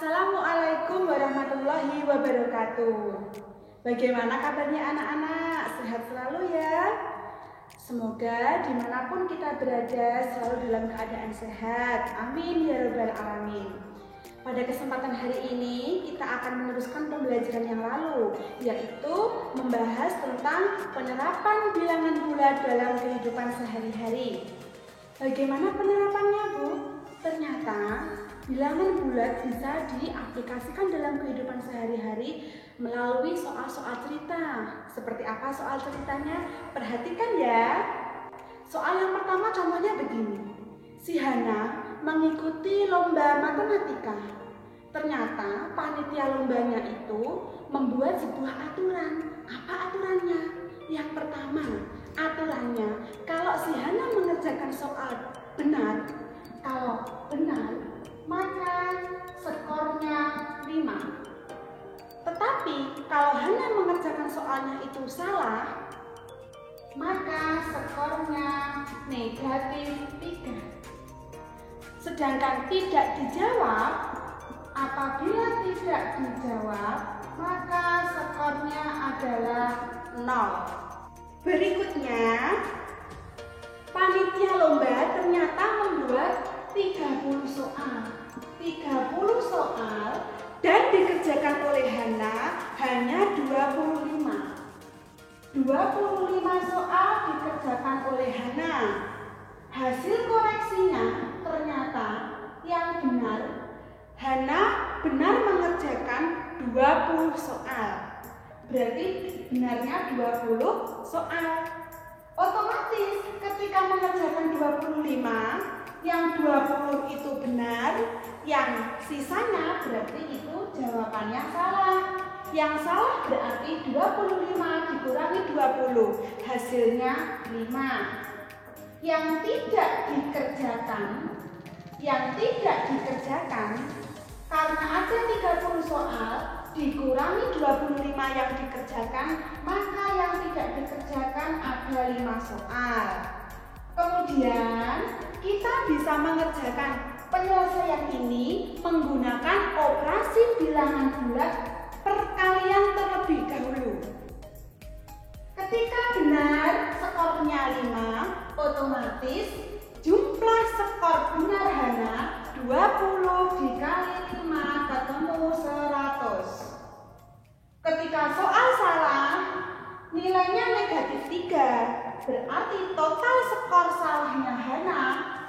Assalamualaikum warahmatullahi wabarakatuh. Bagaimana kabarnya anak-anak? Sehat selalu ya? Semoga dimanapun kita berada selalu dalam keadaan sehat. Amin ya rabbal alamin. Pada kesempatan hari ini kita akan meneruskan pembelajaran yang lalu, yaitu membahas tentang penerapan bilangan bulat dalam kehidupan sehari-hari. Bagaimana penerapannya, Bu? Ternyata bilangan bulat bisa diaplikasikan dalam kehidupan sehari-hari melalui soal-soal cerita. Seperti apa soal ceritanya? Perhatikan ya. Soal yang pertama contohnya begini. Si Hana mengikuti lomba matematika. Ternyata panitia lombanya itu membuat sebuah aturan. Apa aturannya? Yang pertama, aturannya kalau si Hana mengerjakan soal benar, kalau benar maka skornya 5. Tetapi kalau Hana mengerjakan soalnya itu salah, maka skornya negatif 3. Sedangkan tidak dijawab, apabila tidak dijawab, maka skornya adalah 0. Berikutnya, panitia lomba ternyata membuat 30 soal dan dikerjakan oleh Hana hanya 25. 25 soal dikerjakan oleh Hana. Hasil koreksinya ternyata yang benar, Hana benar mengerjakan 20 soal. Berarti benarnya 20 soal. Otomatis ketika mengerjakan 25, yang 20 itu benar, yang sisanya berarti itu jawabannya salah. Yang salah berarti 25 dikurangi 20, hasilnya 5. Yang tidak dikerjakan, karena ada 30 soal, dikurangi 25 yang dikerjakan, maka yang tidak dikerjakan ada 5 soal. Kemudian kita bisa mengerjakan penyelesaian ini menggunakan operasi bilangan bulat perkalian terlebih dahulu. Ketika benar skornya 5, otomatis jumlah skor benar Hana 20 dikali 5 ketemu 100. Ketika soal salah, nilainya negatif 3. Berarti total skor salahnya Hana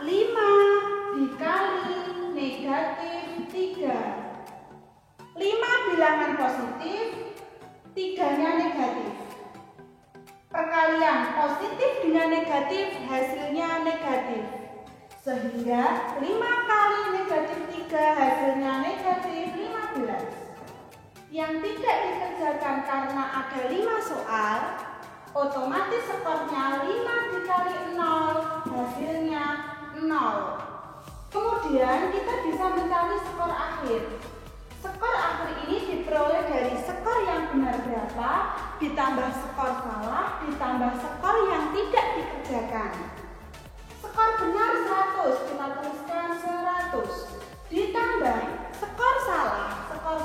5 dikali negatif 3. 5 bilangan positif, 3-nya negatif. Perkalian positif dengan negatif hasilnya negatif. Sehingga 5 kali negatif 3 hasilnya negatif 15. Yang tidak dikerjakan karena ada 5 soal, otomatis skornya 5 dikali 0, hasilnya 0. Kemudian kita bisa mencari skor akhir. Skor akhir ini diperoleh dari skor yang benar berapa, ditambah skor salah, ditambah skor yang tidak dikerjakan. Skor benar 100, kita tuliskan 100. Ditambah skor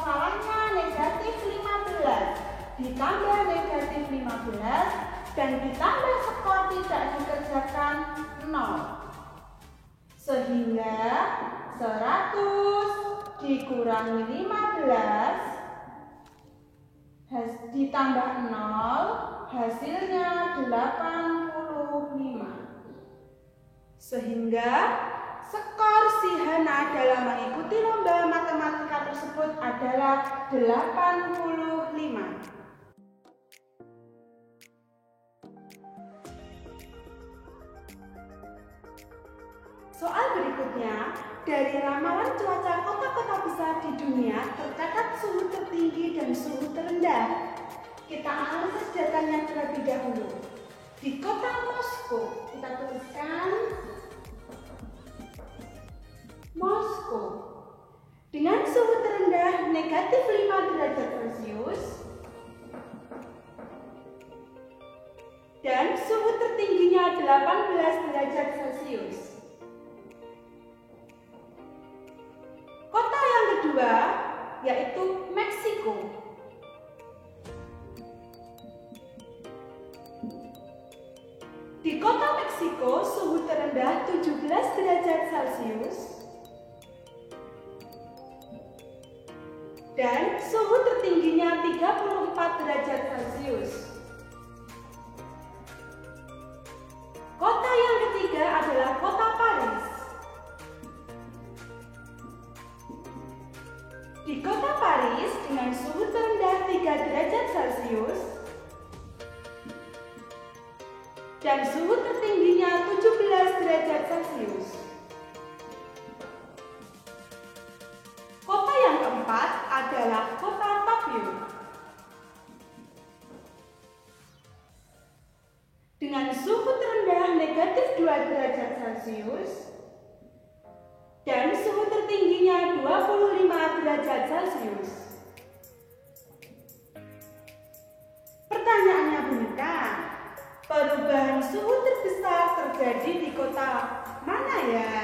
salahnya negatif 15. Ditambah negatif 15 dan ditambah skor tidak dikerjakan 0. Sehingga 100 dikurangi 15 ditambah 0 hasilnya 85. Sehingga skor si Hana dalam mengikuti lomba matematika tersebut adalah 85. Soal berikutnya, dari ramalan cuaca kota-kota besar di dunia tercatat suhu tertinggi dan suhu terendah. Kita analisis datanya terlebih dahulu. Di kota Moskow, kita tuliskan Moskow dengan suhu terendah negatif 5 derajat Celcius dan suhu tertingginya 18 derajat Celcius. Kota yang kedua yaitu Meksiko. Di kota Meksiko, suhu terendah 17 derajat Celcius dan suhu tertingginya 34 derajat Celcius. Kota yang ketiga adalah kota Paris. Di kota Paris dengan suhu terendah 3 derajat Celcius dan suhu tertingginya 17 derajat Celcius. Kota yang keempat adalah kota Tokyo. Dengan suhu terendah -2 derajat Celcius dan suhu tertingginya 25 derajat Celcius. Pertanyaannya bukan, perubahan suhu terbesar terjadi di kota mana ya?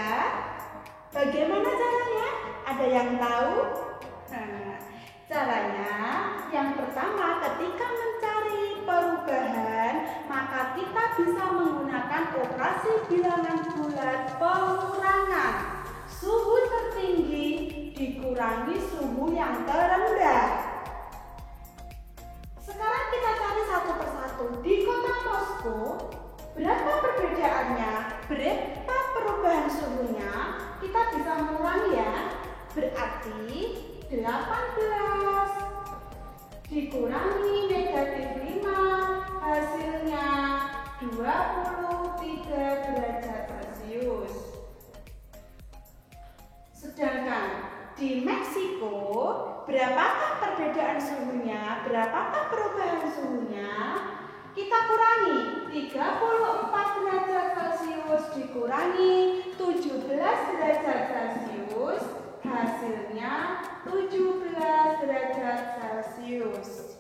Bagaimana caranya? Ada yang tahu? Caranya yang pertama, ketika mencari perubahan, maka kita bisa menggunakan operasi bilangan bulat pengurangan. Suhu tertinggi dikurangi suhu yang terendah. Sekarang kita cari satu persatu. Di kota Moskow, berapa perbedaannya? Berapa perubahan suhunya? Kita bisa mengurangi ya. Berarti 18 dikurangi -5, hasilnya 23 derajat Celcius. Sedangkan di Meksiko, berapakah perbedaan suhunya? Berapakah perubahan suhunya? Kita kurangi 34 derajat Celcius dikurangi 17 derajat Celcius, hasilnya 17 derajat Celcius.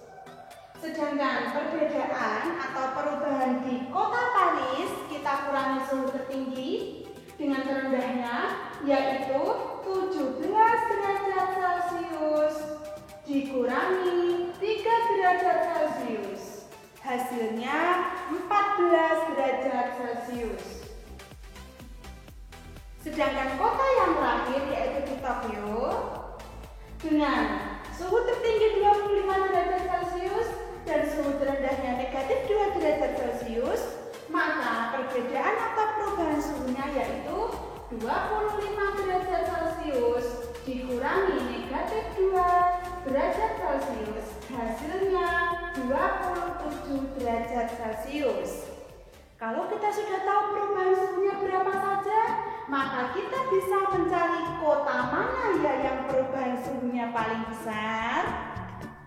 Sedangkan perbedaan atau perubahan di kota Paris, kita kurangi suhu tertinggi dengan terendahnya, yaitu 17 derajat Celcius dikurangi 3 derajat Celcius. Hasilnya 14 derajat Celcius. Sedangkan kota yang terakhir yaitu di Tokyo, dengan suhu tertinggi 25 derajat Celcius dan suhu terendahnya -2 derajat Celcius, maka perbedaan atau perubahan suhunya yaitu 25 derajat Celcius dikurangi -2 derajat Celcius, hasilnya 27 derajat Celcius. Kalau kita sudah tahu perubahan suhunya berapa saja, maka kita bisa mencari kota mana ya yang perubahan suhunya paling besar.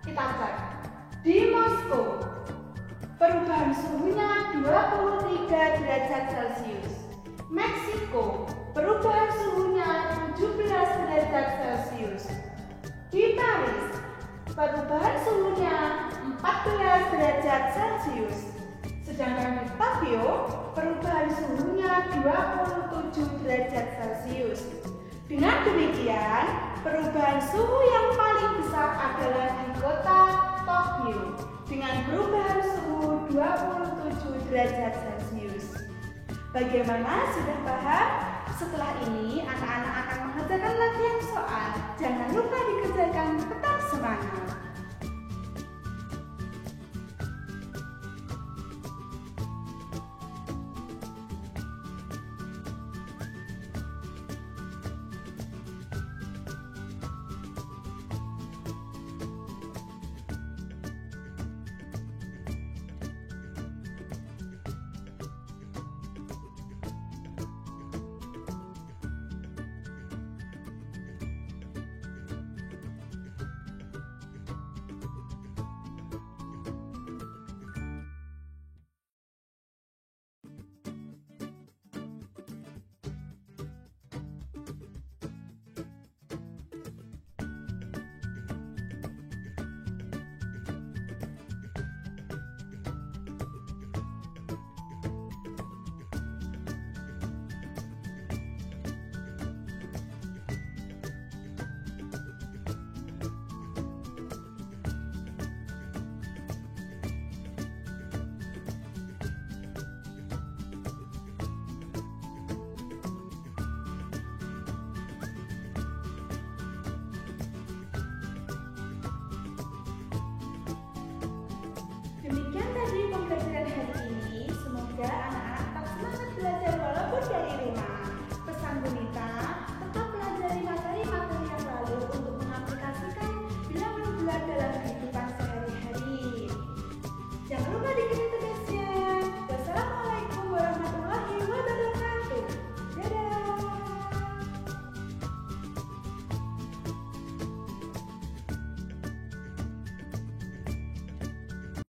Kita cek. Di Moskow, perubahan suhunya 23 derajat Celcius. Meksiko, perubahan suhunya 17 derajat Celcius. Di Paris, perubahan suhunya 14 derajat Celcius. Sedangkan di Tokyo, perubahan suhunya 27 derajat Celcius. Dengan demikian, perubahan suhu yang paling besar adalah di kota Tokyo dengan perubahan suhu 27 derajat Celcius. Bagaimana? Sudah paham? Setelah ini, anak-anak akan mengerjakan latihan soal. Jangan lupa dikerjakan